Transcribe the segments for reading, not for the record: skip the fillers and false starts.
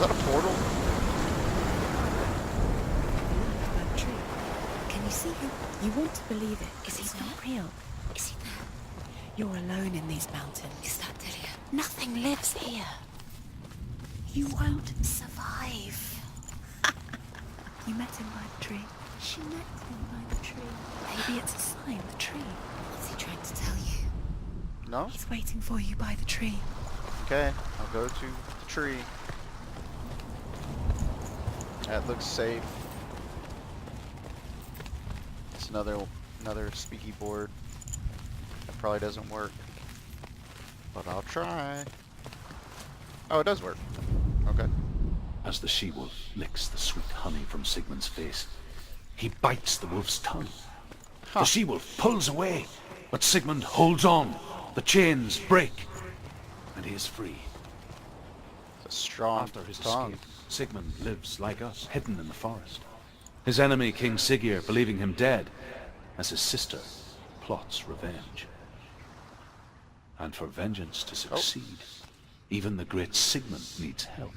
that a portal? That tree. Can you see him? You want to believe it. Is he not real? Is he there? You're alone in these mountains. Is that Delia? Nothing lives here. You won't survive. You met him by the tree. She met him by the tree. Maybe it's a sign, the tree. What's he trying to tell you? No? He's waiting for you by the tree. Okay, I'll go to the tree. That looks safe. It's another speaky board. That probably doesn't work. But I'll try. Oh, it does work. Okay. As the she-wolf licks the sweet honey from Sigmund's face, he bites the wolf's tongue. The she-wolf pulls away, but Sigmund holds on. The chains break, and he is free. It's a strong After his tongue. escape, Sigmund lives like us, hidden in the forest. His enemy, King Siggeir, believing him dead, as his sister plots revenge. And for vengeance to succeed, even the great Sigmund needs help.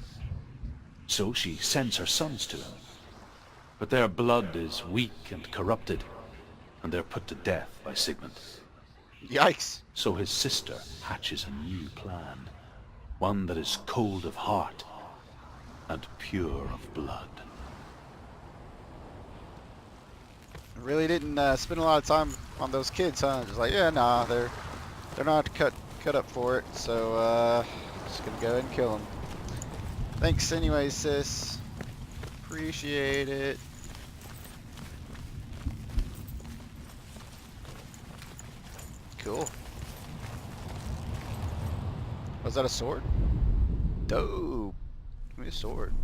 So she sends her sons to him. But their blood is weak and corrupted, and they're put to death by Sigmund. Yikes. So his sister hatches a new plan, one that is cold of heart and pure of blood. Really didn't spend a lot of time on those kids, huh? Just like, yeah, nah, they're not cut up for it, so just gonna go ahead and kill them. Thanks anyway, sis. Appreciate it. Cool. Was that a sword? Dope. Give me a sword.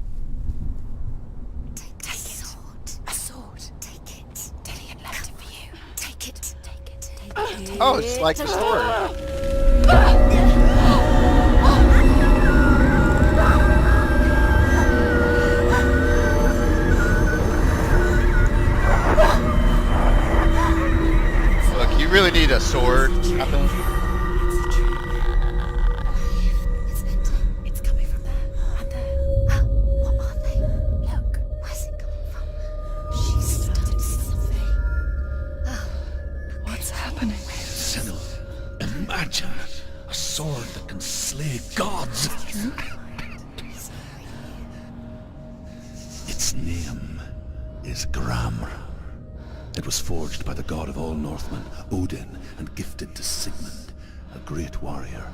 Take a sword. A sword. Take it. Dillian left it for you. Take it. Take it. Take it. Oh, it's like the sword. Look, you really need a sword, I think. It's coming from there. And there. What are they? Look. Where's it coming from? She's started something. What's happening? Senua, imagine a sword that can slay gods. Its name is Gramr. It was forged by the god of all Northmen, Odin, and gifted to Sigmund, a great warrior.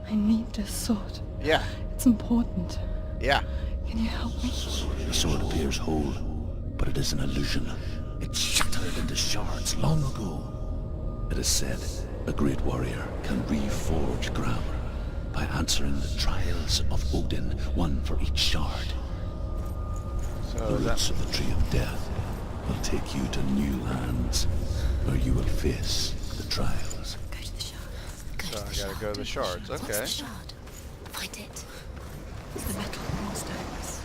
I need this sword. Yeah, It's important. yeah. Can you help me? The sword appears whole, but it is an illusion. It shattered into shards long ago. It is said a great warrior can reforge Gramr by answering the trials of Odin, one for each shard. So The roots of the Tree of Death will take you to new lands, where you will face the trials. Go to the shard. Go So to the I shard. gotta go to the shards, What's okay. the shard? Find it. It's the metal millstones.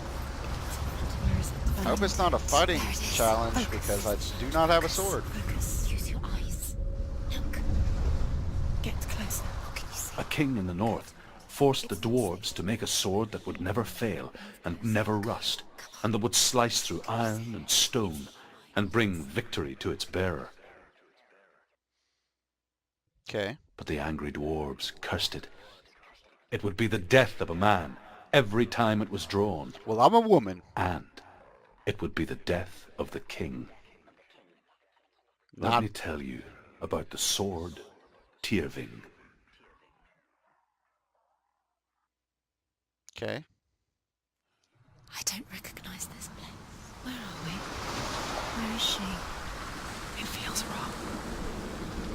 Where is it? I hope it's not a fighting There it is. challenge Focus. because I do not have a sword. Focus. Use your eyes. Look. Get closer. What can you see? A king in the north forced the dwarves to make a sword that would never fail and never rust, and that would slice through iron and stone and bring victory to its bearer. Okay. But the angry dwarves cursed it. It would be the death of a man every time it was drawn, Well, I'm a woman. and it would be the death of the king. Let Not me tell you about the sword Tyrving. okay. I don't recognize this place. Where are we? Where is she? It feels wrong.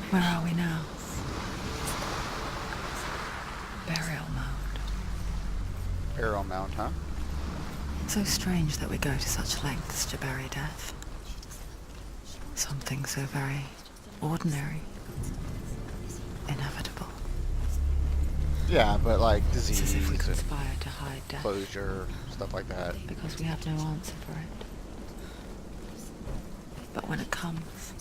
Where are we now? Burial mound. Arrow Mound, huh? So strange that we go to such lengths to bury death. Something so very ordinary. Inevitable. Yeah, but like It's as if we disease and conspire to hide death closure, stuff like that. because we have no answer for it. But when it comes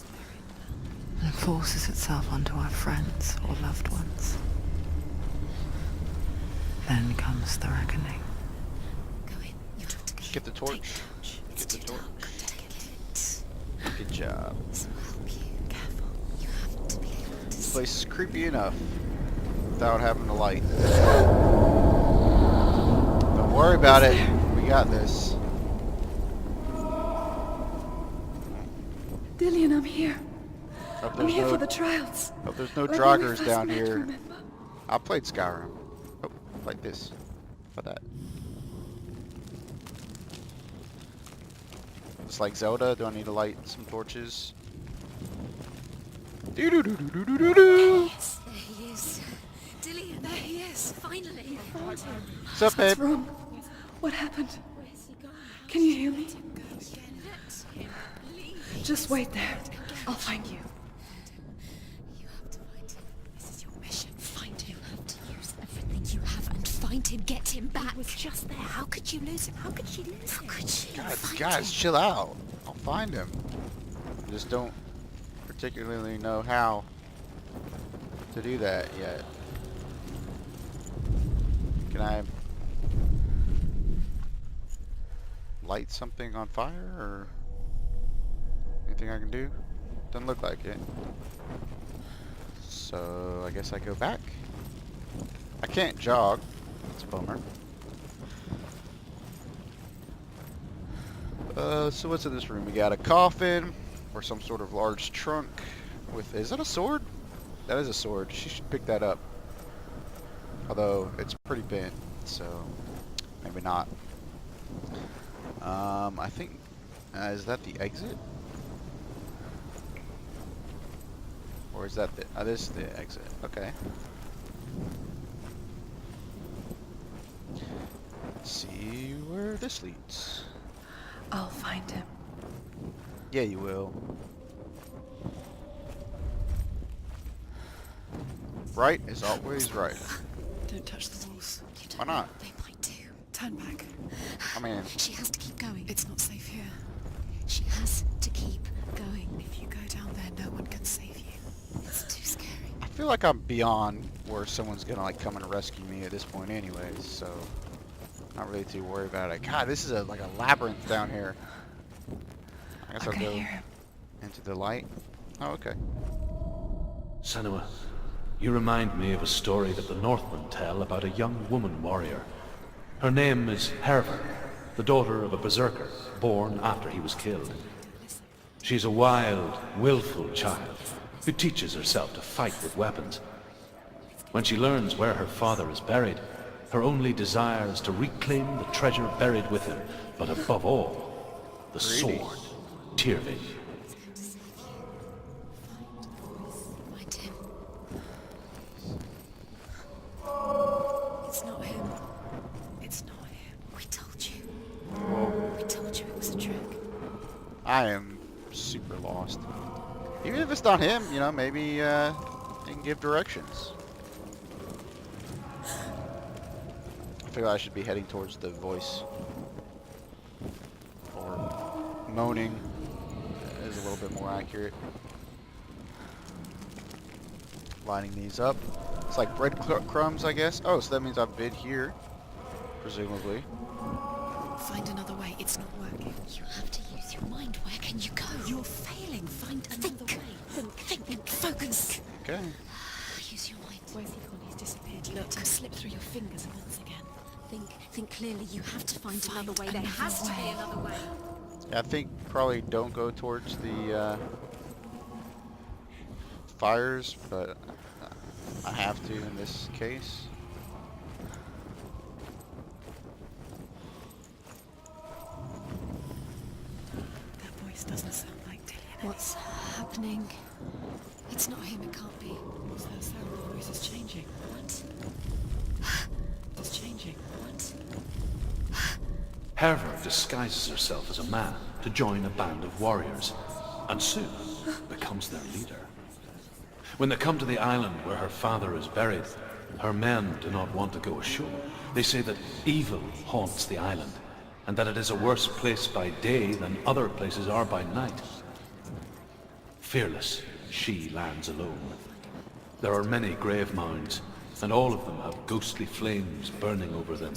and forces itself onto our friends or loved ones, then comes the reckoning. Get the torch. It's Get the too torch. dark to get it. Good job. This will help you. Careful. You have to be able to This see. place is creepy enough without having a light. Don't worry about it. We got this. Dillian, I'm here. Hope I'm there's here no, for the trials. hope there's no Like when we joggers first down met, here. remember? I played Skyrim. Oh, like this. How about that? Just like Zelda, do I need to light some torches? Doo doo doo doo doo doo doo. Yes, there he is. Dillian, there he is. Finally. What's up, What's babe? wrong? What happened? Where's he gone? Can you hear me? Let him leave. Just wait there. I'll find you. You have to find him. This is your mission. Find him. You have to use everything you have and find him. Get him back. He was just there. How could you lose him? How could she lose him? How could she? Guys, chill out. I'll find him. I just don't particularly know how to do that yet. Can I light something on fire or anything I can do? Doesn't look like it. So I guess I go back. I can't jog. That's a bummer. So what's in this room? We got a coffin or some sort of large trunk with, is that a sword? That is a sword. She should pick that up. Although it's pretty bent, so maybe not. I think, is that the exit? Or is that the, this is the exit, okay. Let's see where this leads. I'll find him. Yeah, you will. Right is always right. Don't touch the walls. You don't Why know not? what they might do. Turn back. I mean, She has to keep going. It's not safe here. She has to keep going. If you go down there, no one can save you. It's too scary. I feel like I'm beyond where someone's gonna like come and rescue me at this point anyways, so not really too worried about it. God, this is like a labyrinth down here. I guess I I'll can go hear him. into the light. Oh, okay. Senua, you remind me of a story that the Northmen tell about a young woman warrior. Her name is Herva, the daughter of a berserker, born after he was killed. She's a wild, willful child who teaches herself to fight with weapons. When she learns where her father is buried, her only desire is to reclaim the treasure buried with him, but above all, the Greedy. sword, Tyrving. Find him. It's not him. It's not him. We told you. We told you it was a trick. I am super lost. Even if it's not him, you know, maybe they can give directions. I feel I should be heading towards the voice. Or moaning is a little bit more accurate. Lining these up. It's like breadcrumbs, I guess. Oh, so that means I've been here, presumably. Find another way. It's not working. You have to use your mind. Where can you go? You're failing. Find another way. Think. Focus. Okay. Use your mind. Where's he gone? He's disappeared. Look. Slip through your fingers once again. Think clearly. You have to find another way. There has to be another way. Yeah, I think probably don't go towards the fires, but I have to in this case. That voice doesn't sound like Dillian. What's happening? It's not him. It can't be. What's that sound? The voice is changing. What? It's changing. What? Herva disguises herself as a man to join a band of warriors, and soon becomes their leader. When they come to the island where her father is buried, her men do not want to go ashore. They say that evil haunts the island, and that it is a worse place by day than other places are by night. Fearless, she lands alone. There are many grave mounds, and all of them have ghostly flames burning over them.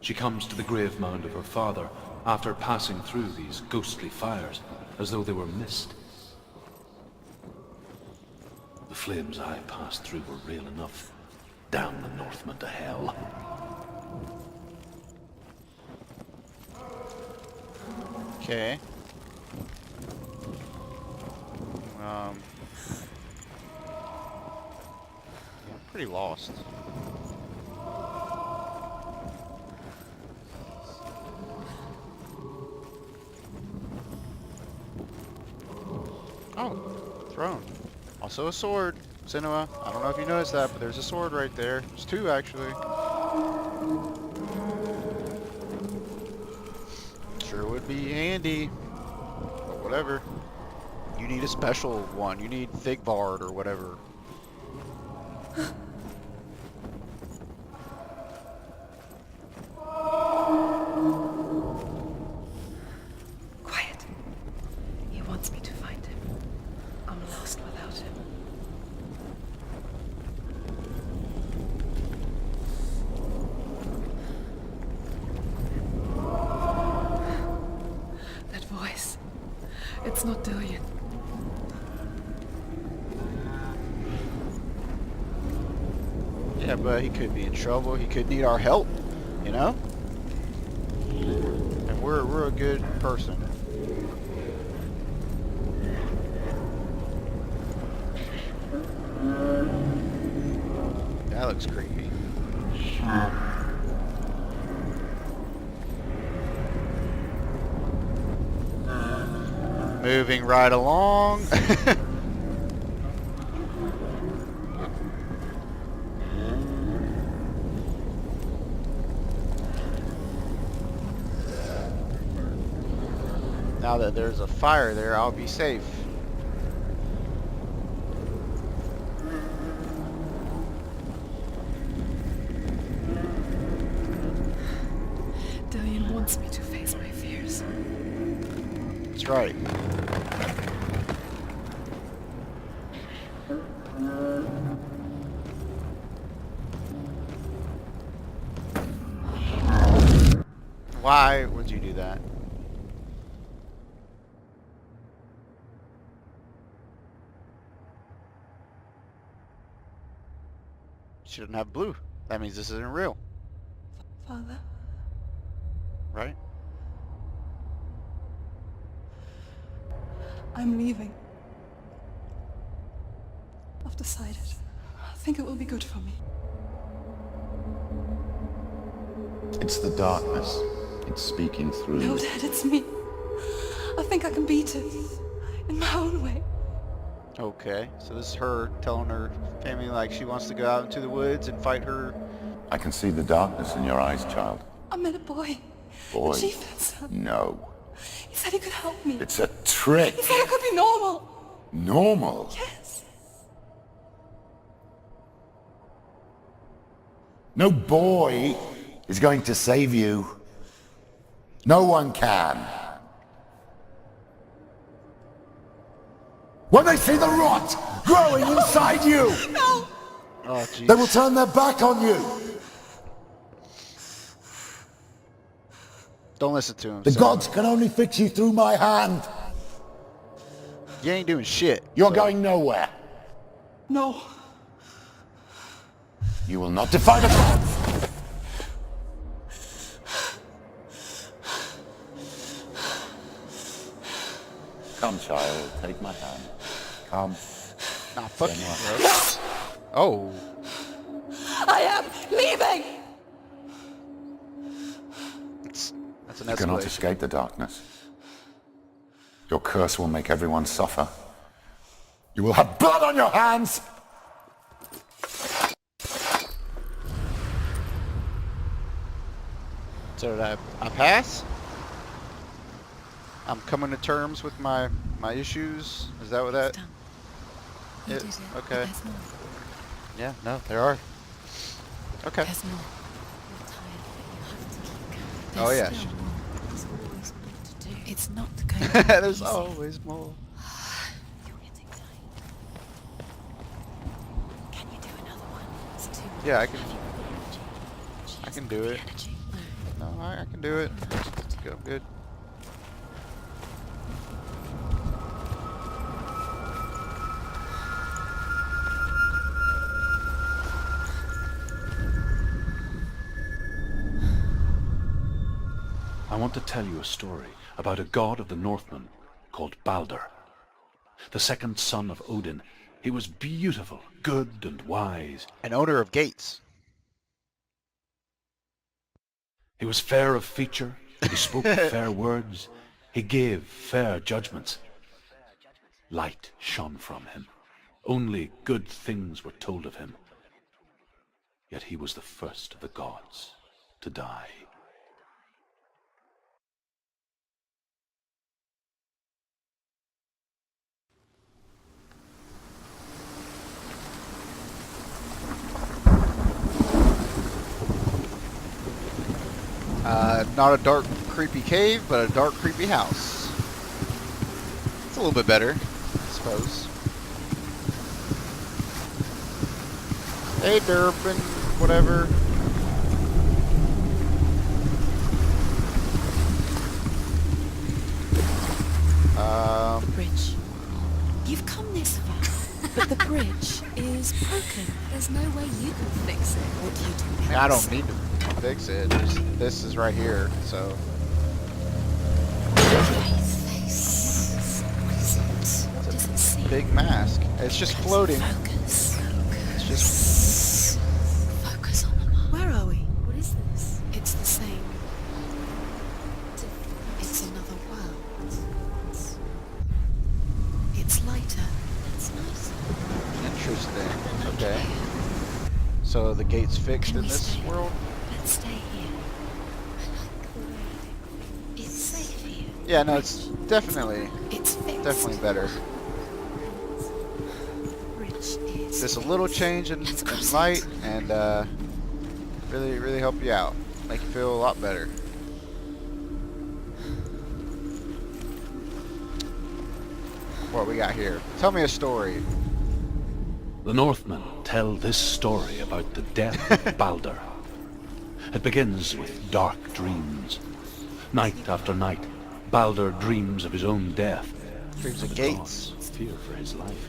She comes to the grave mound of her father after passing through these ghostly fires, as though they were mist. The flames I passed through were real enough. Damn the Northmen to hell. Okay. I'm pretty lost. Oh, throne. Also a sword, Senua. I don't know if you noticed that, but there's a sword right there. There's two, actually. Sure would be handy, but whatever. You need a special one. You need Thigbard or whatever. Quiet. He wants me to find him. I'm lost without him. That voice. It's not Dillion. Yeah, but he could be in trouble. He could need our help, you know? And we're a good person. That looks creepy. Moving right along. Now that there's a fire there, I'll be safe. Dillion wants me to face my fears. That's right. Why would you do that? She doesn't have blue. That means this isn't real, Father? right? I'm leaving. I've decided. I think it will be good for me. It's the darkness. It's speaking through. No, Dad, it's me. I think I can beat it. In my own way. Okay, so this is her telling her family like she wants to go out into the woods and fight her. I can see the darkness in your eyes, child. I met a boy. Boy. The chieftain's son. No. He said he could help me. It's a trick. He said I could be normal. Normal. Yes. No boy is going to save you. No one can. When they see the rot growing inside you, No! Oh, jeez. they will turn their back on you. Don't listen to him. The son. gods can only fix you through my hand. You ain't doing shit. You're so- going nowhere. No. You will not defy the gods. Come, child, take my hand. Come. Nah, fuck you, Senua. bro. Oh. I am leaving! That's an You cannot escalation. escape the darkness. Your curse will make everyone suffer. You will have blood on your hands! So did I pass? I'm coming to terms with my issues. Is that what that? It's done. You did it. But Okay. there's more. Yeah. No, there are. Okay. There's more. You're tired, but you have to keep going. Oh, There's yeah, still she- more. There's always more to do. It's not going to be There's easy. always more. You're getting tired. Can you do another one? It's too much. Yeah, I can. She I can hasn't do got the it. energy. No, I can do it. Let's go. Good. I want to tell you a story about a god of the Northmen called Balder. The second son of Odin. He was beautiful, good and wise. An owner of gates. He was fair of feature. He spoke fair words. He gave fair judgments. Light shone from him. Only good things were told of him. Yet he was the first of the gods to die. Not a dark, creepy cave, but a dark, creepy house. It's a little bit better, I suppose. Hey, Durban, whatever. Bridge. You've come this far, but the bridge is broken. There's no way you can fix it. What do you do? I don't need to fix it. This is right here, so. What does it see? Big mask. It's just floating. Focus. It's just. Focus on the mark. Where are we? What is this? It's the same. It's another world. It's lighter. That's nice. Interesting. Okay. So the gate's fixed Can in we this stay? world? Let's stay here. I like the way It's safe here. Yeah, no, it's definitely It's fixed. better. Bridge is Just a little change in cross light and really help you out. Make you feel a lot better. What we got here? Tell me a story. The Northmen tell this story about the death of Balder. It begins with dark dreams. Night after night, Balder dreams of his own death. Dreams of The gates. gods fear for his life.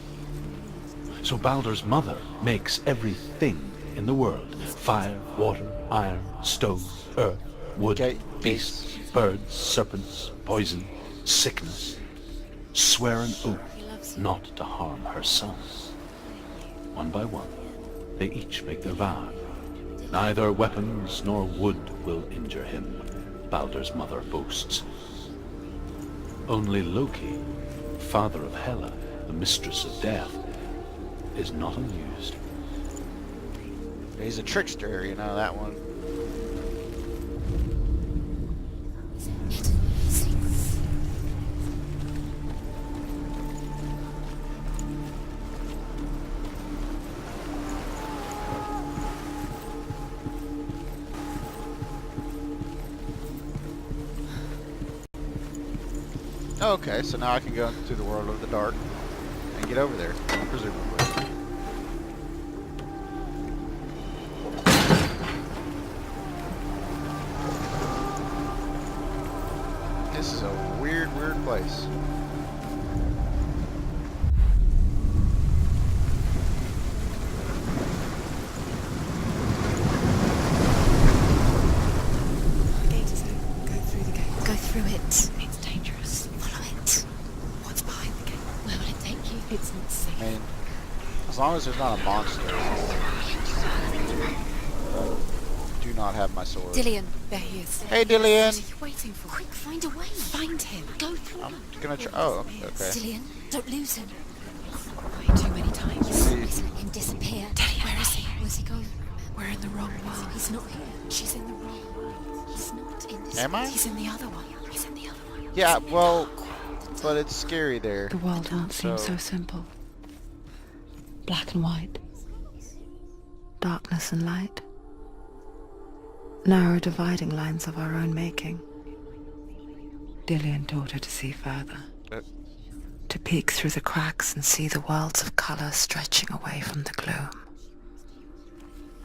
So Balder's mother makes everything in the world: fire, water, iron, stone, earth, wood, beasts, birds, serpents, poison, sickness. Swear an oath not to harm her son. One by one, they each make their vow. Neither weapons nor wood will injure him, Balder's mother boasts. Only Loki, father of Hela, the mistress of death, is not amused. He's a trickster, you know that one. Okay, so now I can go into the world of the dark and get over there, presumably. This is a weird place. The gate is open. Go through the gate. Go through it. It's dangerous. Follow it. What's behind the gate? Where will it take you? It's not safe. I mean, as long as there's not a monster. Do not have my sword. Dillian, There he is. Hey, What Dillian! are you waiting for? quick, find a way. Find him. Go through I'm them. gonna try. Oh, okay. Dillian, don't lose him. Way too many times. See. Please let him disappear. Dillian, where is he? Where's he gone? We're in the wrong world. He's not here. She's in the wrong world. He's not in this. Am I? He's in the other one. He's in the other one. Yeah, well, but it's scary there. The world don't seem So- so simple. Black and white. Darkness and light. Narrow dividing lines of our own making. Dillian taught her to see further. To peek through the cracks and see the worlds of colour stretching away from the gloom.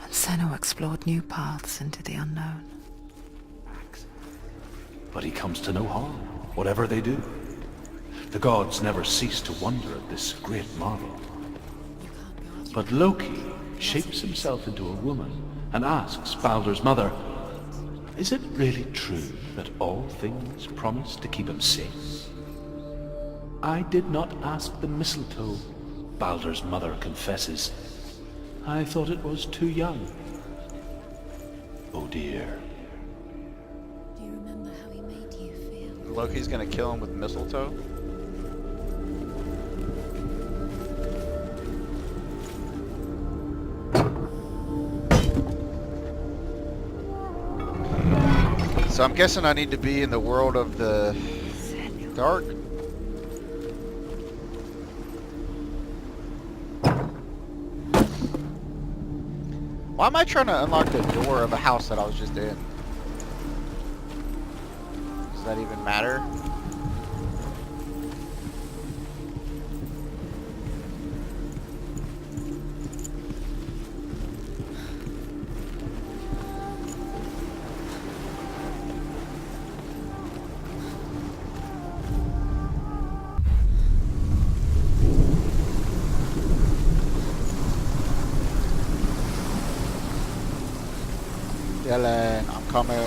And Senua explored new paths into the unknown. but he comes to no harm, whatever they do. The gods never cease to wonder at this great marvel. But Loki shapes himself into a woman and asks Baldur's mother, is it really true that all things promise to keep him safe? I did not ask the mistletoe, Baldur's mother confesses. I thought it was too young. Oh dear. Do you remember how he made you feel? Loki's gonna kill him with mistletoe. So I'm guessing I need to be in the world of the dark. Why am I trying to unlock the door of a house that I was just in? Does that even matter? Dylan, I'm coming.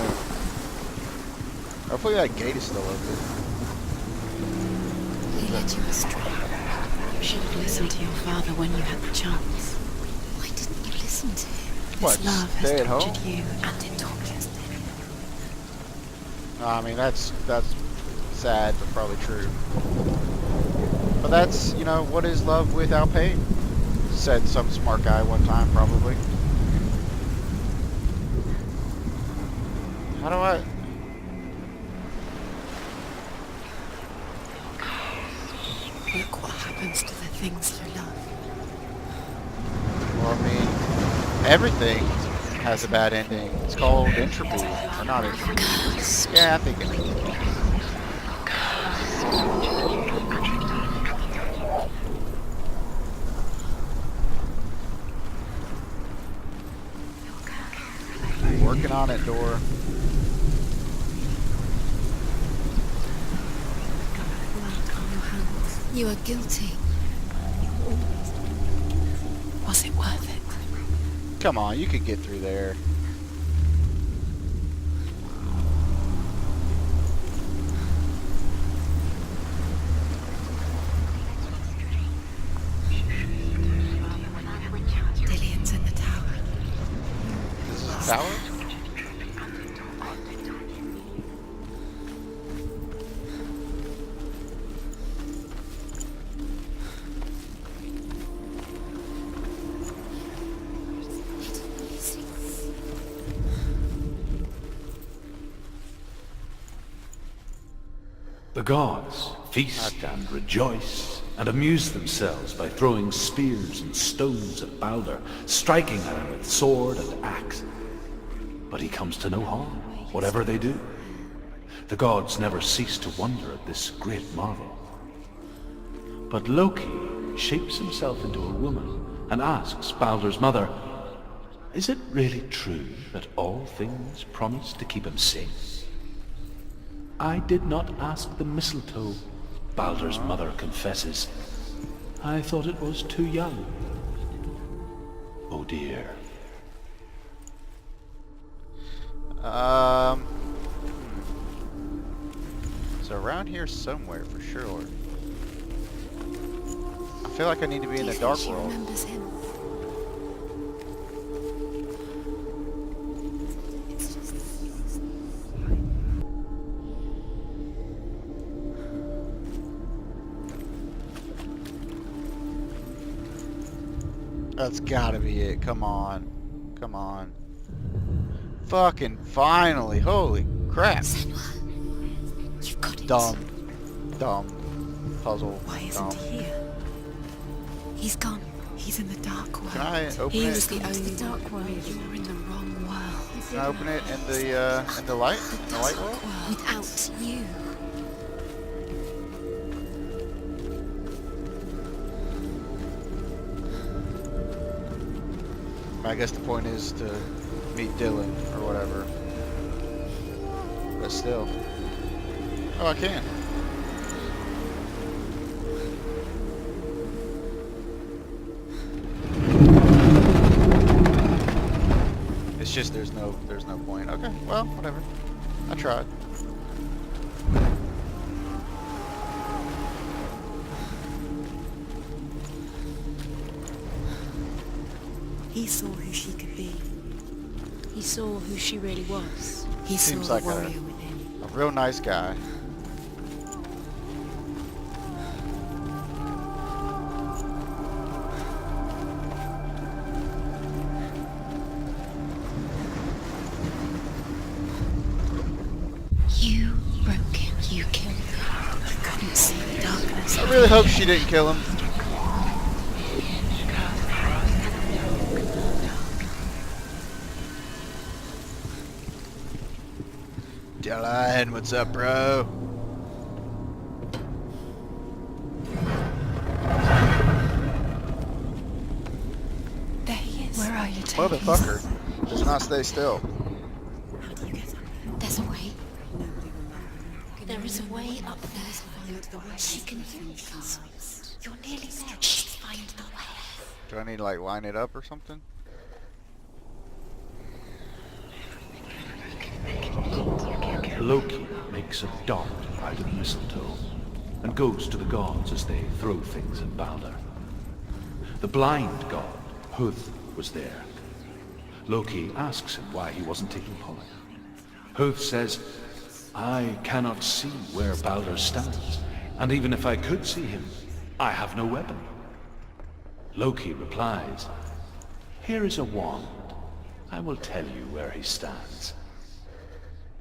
Hopefully that gate is still open. He led you astray. You should have listened to your father when you had the chance. Why didn't you listen to him? What, His love has stay at home? tortured you, and it tortures me. I mean, that's sad, but probably true. But that's, you know, what is love without pain? Said some smart guy one time, probably. How do I... Look what happens to the things you love. Well, I mean, everything has a bad ending. It's called entropy. Or not entropy. Yeah, I think entropy. Working on it, door. You are guilty. Was it worth it? Come on, you could get through there. Dillian's in the tower. This is the tower? The gods feast and rejoice and amuse themselves by throwing spears and stones at Baldur, striking at him with sword and axe. But he comes to no harm, whatever they do. The gods never cease to wonder at this great marvel. But Loki shapes himself into a woman and asks Baldur's mother, is it really true that all things promise to keep him safe? I did not ask the mistletoe, Baldur's mother confesses. I thought it was too young. Oh dear. So around here somewhere for sure. I feel like I need to be in the dark She world. remembers him. It's just... That's gotta be it. Come on. Come on. Fucking finally. Holy crap. Senua, you've got it. Dumb. Dumb. Puzzle. Why isn't Dumb. he here? He's gone. He's in the dark world. Can I open He it? was the Into only the dark world. You're in the wrong world. Can I open it in the light? In the light world? Without you. I guess the point is to meet Dylan or whatever. But still. Oh, I can. It's just there's no point. Okay, well, whatever. I tried. He saw who she could be. He saw who she really was. He Seems saw like the warrior within. A real nice guy. You broke him. You killed him. I couldn't see the darkness. I really hope she didn't kill him. Dylan, what's up, bro? There he is. Where are you taking us? Motherfucker. Does not stay still. How do you get up there? There's a way. Nobody will know. There is a way up there. Find the way. She can hear you guys. You're nearly there. She'll find the way. Do I need to like line it up or something? Loki makes a dart out of mistletoe and goes to the gods as they throw things at Balder. The blind god, Huth, was there. Loki asks him why he wasn't taking pollen. Huth says, I cannot see where Balder stands, and even if I could see him, I have no weapon. Loki replies, here is a wand. I will tell you where he stands.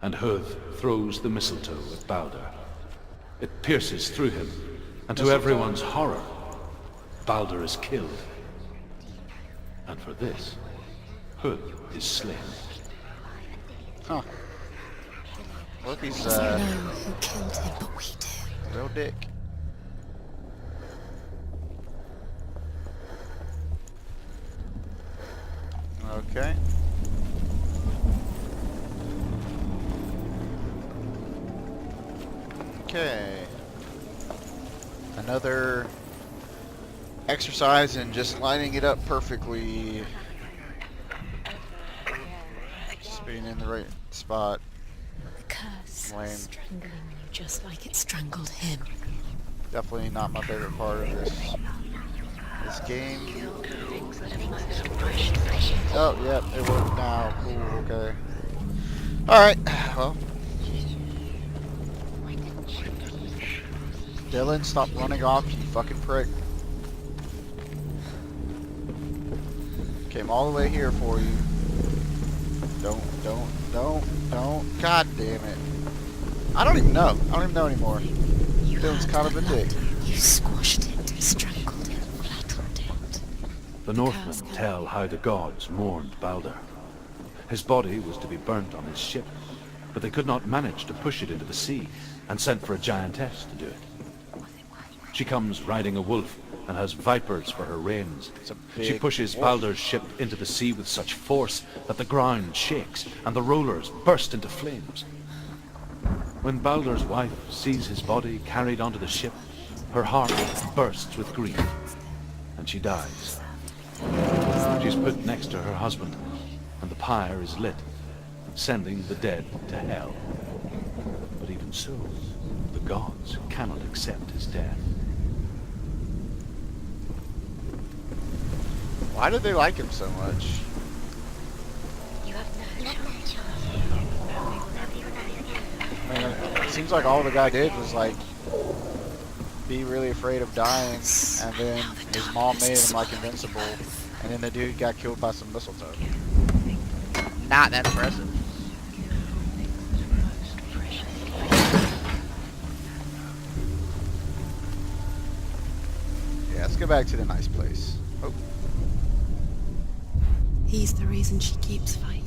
And Huth throws the mistletoe at Balder. It pierces through him, and to everyone's horror, Balder is killed. And for this, Huth is slain. Huh. Look, he's Doesn't know who killed him, but we do. a real dick. Okay. Okay. Another exercise in just lining it up perfectly. Just being in the right spot. The curse Lame. strangling you just like it strangled him. Definitely not my favorite part of this game. Oh, yep, it worked now. Cool, okay. Alright, well. Dylan, stop running off, you fucking prick. Came all the way here for you. Don't. God damn it. I don't even know. I don't even know anymore. Dylan's kind of a dick. You squashed it, strangled it, flattened it. The Northmen tell how the gods mourned Balder. His body was to be burnt on his ship, but they could not manage to push it into the sea, and sent for a giantess to do it. She comes riding a wolf and has vipers for her reins. She pushes Balder's ship into the sea with such force that the ground shakes and the rollers burst into flames. When Balder's wife sees his body carried onto the ship, her heart bursts with grief, and she dies. She's put next to her husband, and the pyre is lit, sending the dead to hell. But even so, the gods cannot accept his death. Why did they like him so much? You have no choice. I mean, it seems like all the guy did was like be really afraid of dying, and then his mom made him like invincible, and then the dude got killed by some mistletoe. Not that impressive. Yeah, let's go back to the nice place. Oh, He's the reason she keeps fighting.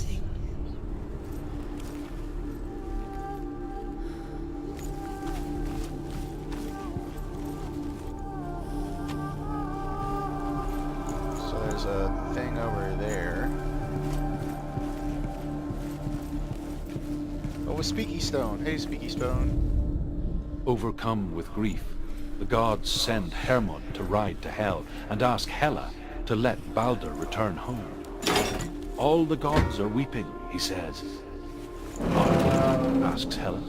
so there's a thing over there. Oh, a Speaky Stone. Hey, Speaky Stone. Overcome with grief, the gods send Hermod to ride to Hell and ask Hela to let Balder return home. All the gods are weeping, he says. Why? Asks Hela.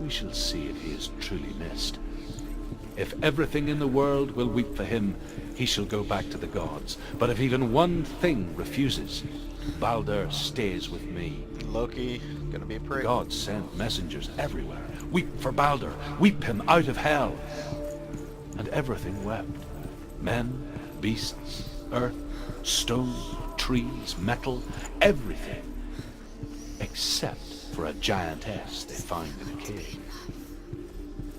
We shall see if he is truly missed. If everything in the world will weep for him, he shall go back to the gods. But if even one thing refuses, Balder stays with me. Loki, gonna be a prick. Gods send messengers everywhere. Weep for Balder. Weep him out of hell. And everything wept. Men, beasts, earth, stone, trees, metal, everything. Except for a giantess they find in a cave.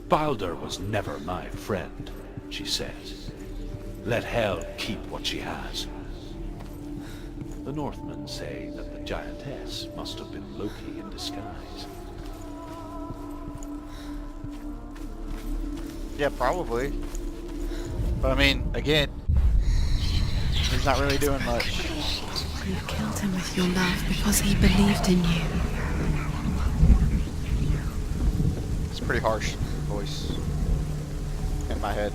Balder was never my friend, she says. Let Hel keep what she has. The Northmen say that the giantess must have been Loki in disguise. Yeah, probably. But I mean, again, he's not really doing much. You killed him with your love because he believed in you. It's a pretty harsh voice in my head.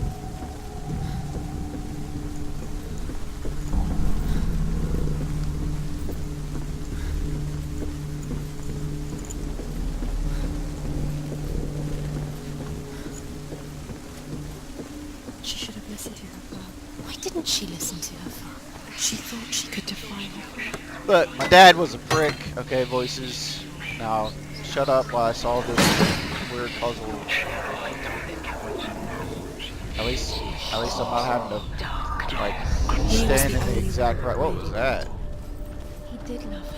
She should have listened to her father. Why didn't she listen to her father? She thought she could defy him. But my dad was a prick. Okay, voices. Now, shut up while I solve this weird puzzle. At least I'm not having to, like, stand in the exact right. What was that? He did love her.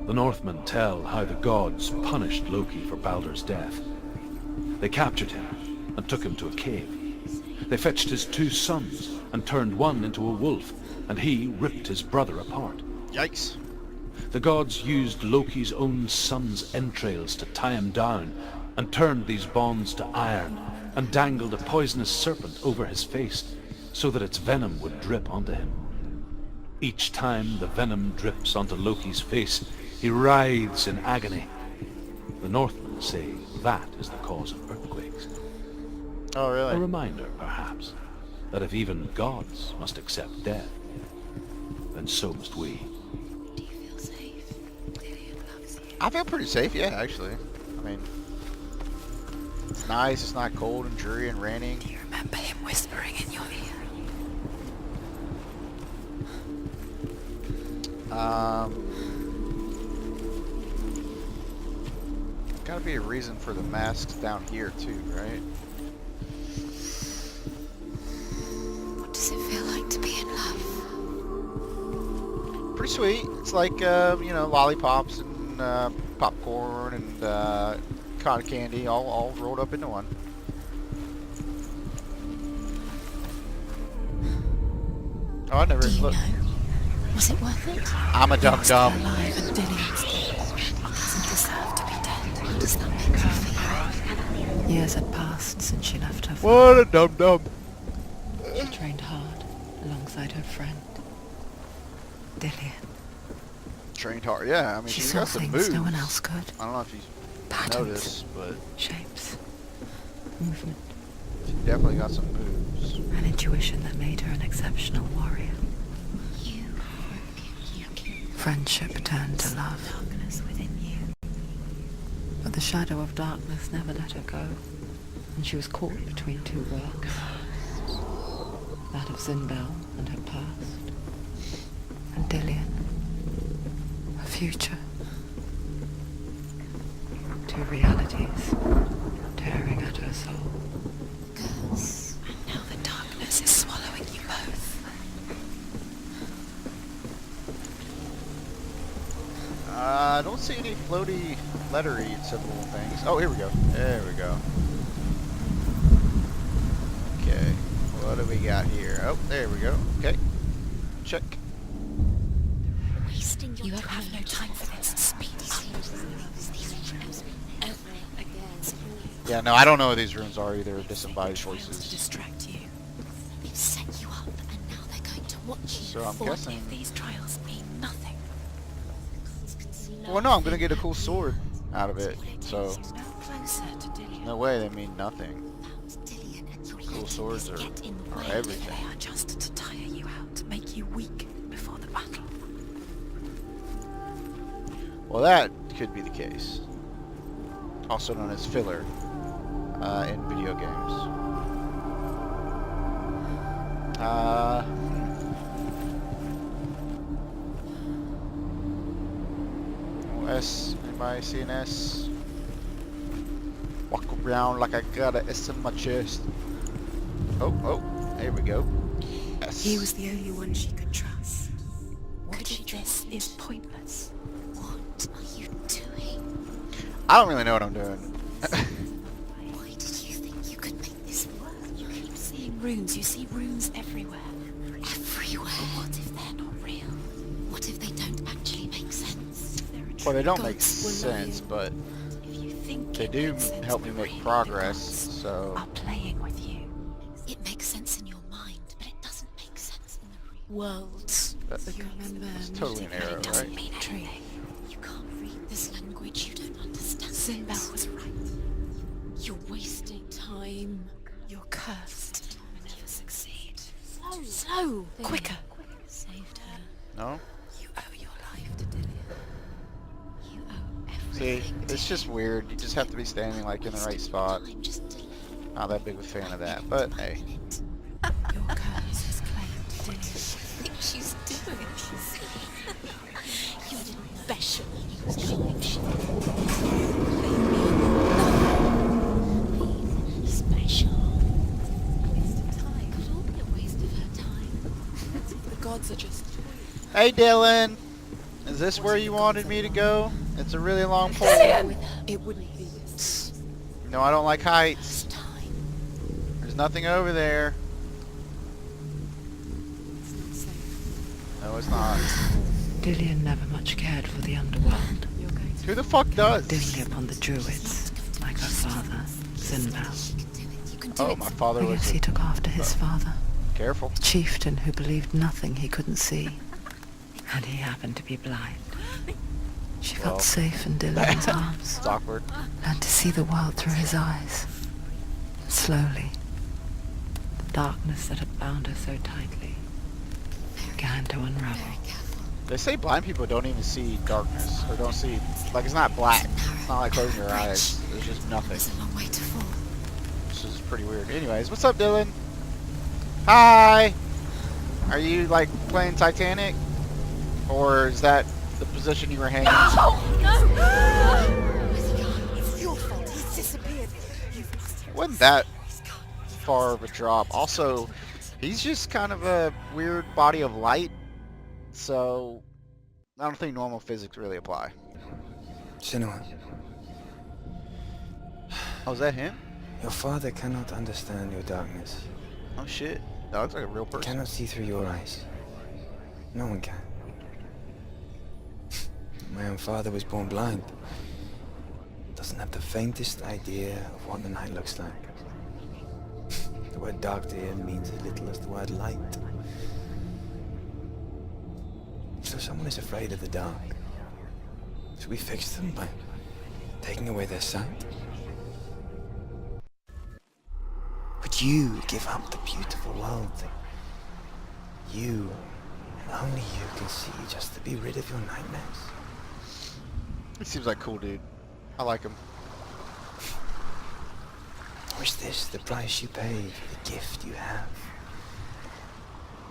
The Northmen tell how the gods punished Loki for Balder's death. They captured him and took him to a cave. They fetched his 2 sons and turned one into a wolf, and he ripped his brother apart. Yikes. The gods used Loki's own son's entrails to tie him down and turned these bonds to iron and dangled a poisonous serpent over his face so that its venom would drip onto him. Each time the venom drips onto Loki's face, he writhes in agony. The Northmen say that is the cause of earthquakes. Oh, A really? reminder, perhaps, that if even gods must accept death, then so must we. Do you feel safe? Lillian loves you. I feel pretty safe, yeah, actually. I mean, it's nice. It's not cold and dreary and raining. Do you remember him whispering in your ear? Gotta be a reason for the masks down here too, right? What does it feel like to be in love? Pretty sweet. It's like, you know, lollipops and popcorn and cotton candy all rolled up into one. Oh, I never Do you looked. know? Was it worth it? I'm a dumb dumb. Alive and Dillian's dead. He doesn't deserve to be dead. Does that make her feel? Years had passed since she left her What a dumb dumb. She trained hard alongside her friend, Dillian. Trained hard, yeah. I mean, She she's saw got some things moves. no one else could. I don't know if you Patterns, noticed, but shapes, movement, she definitely got some moves. an intuition that made her an exceptional warrior. You can Friendship turned to love, darkness within you. but the shadow of darkness never let her go, and she was caught between 2 worlds. That of Zinbel and her past, and Dillian, her future. 2 realities tearing at her soul. Curse. And now the darkness is swallowing you both. I don't see any floaty lettery symbol things. Oh, here we go. There we go. Okay. What do we got here? Oh, there we go. Okay. Check. Wasting your time. Have no time for this. Speed up. Yeah, no, I don't know what these runes are either. Disembodied Trials to voices. distract you. They've set you up, and now they're going to watch you. So I'm What guessing- if these trials mean nothing? Well, no, I'm gonna get a cool sword out of it. So No closer to Dillian. no way they mean nothing. Cool swords are everything. They are just to tire you out, to make you weak before the battle. Well, that could be the case. Also known as filler in video games. S. Anybody see an S? Walk around like I got an S in my chest. Oh, there we go. S. He was the only one she could trust. This is pointless. What are you doing? I don't really know what I'm doing. Why did you think you could make this work? You keep seeing runes. You see runes everywhere. Everywhere. What if they're not real? What if they don't actually make sense? Well, they don't make Gods were sense, lying. but If you think they it do makes sense, help me the make real progress, gods so... are playing with you. It makes sense in your mind, but it doesn't make sense in the real Worlds. You remember It's totally an arrow, doesn't right? mean anything. You can't read this language, you don't understand. Sinbel was right. You're wasting time. You're cursed. You'll never succeed. Slow! Quicker! Saved her. No? You owe your life to Dillian. You owe See, everything. it's just weird. You just have to be standing like in the right spot. Time just delay. Not that big of a fan of that, but hey. Your curse is claimed to Dillian. Think she's doing? You didn't besh her when he was coming. Special. Waste of time. Could all be a waste of her time. The gods are just... Hey, Dylan! Is this where you wanted me to go? It's a really long pole. It wouldn't be this. No, I don't like heights. Time. There's nothing over there. It's not safe. No, it's not. Dillian never much cared for the underworld, You're going to... Who the fuck does? dimly upon the druids, like her father, Sinbel. You can do Oh, it. my father Oh, was yes, he took after his father, careful. the chieftain who believed nothing he couldn't see. And he happened to be blind. She felt Well. safe in Dillian's arms, It's awkward. learned to see the world through his eyes. Slowly, the darkness that had bound her so tightly began to unravel. They say blind people don't even see darkness, or don't see, like it's not black. It's not like closing your eyes. There's just nothing. It's a long way to fall. Which is pretty weird. Anyways, what's up, Dylan? Hi! Are you, like, playing Titanic? Or is that the position you were hanging? It's your fault. He's disappeared. You've lost him. Wasn't that far of a drop. Also, he's just kind of a weird body of light, so I don't think normal physics really apply. Senua, Oh, is that him? your father cannot understand your darkness. Oh shit. That looks like a real He person. cannot see through your eyes. No one can. My own father was born blind. Doesn't have the faintest idea of what the night looks like. The word dark to him means as little as the word light. So someone is afraid of the dark. So we fix them by taking away their sight. But you give up the beautiful world that you, and only you, can see just to be rid of your nightmares. He seems like a cool dude. I like him. Or is this the price you pay for the gift you have?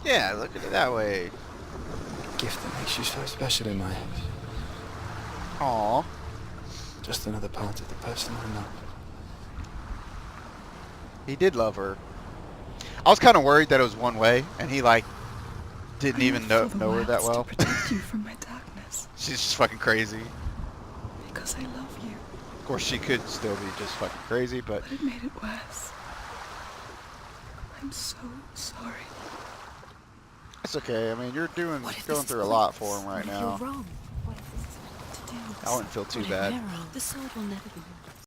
Yeah, look at it that way. A gift that makes you so special in my eyes. Aw. Just another part of the person I love. He did love her. I was kind of worried that it was one way, and he, like, didn't even know her that well. To protect you from my darkness, She's just fucking crazy. because I love you. Of course, she could still be just fucking crazy, but But it made it worse. I'm so sorry. it's okay. I mean, you're going What if through this a is lot pointless? for him right What if now. you're wrong? What if this is what to do? I wouldn't feel too What if bad. we're wrong? The sword will never be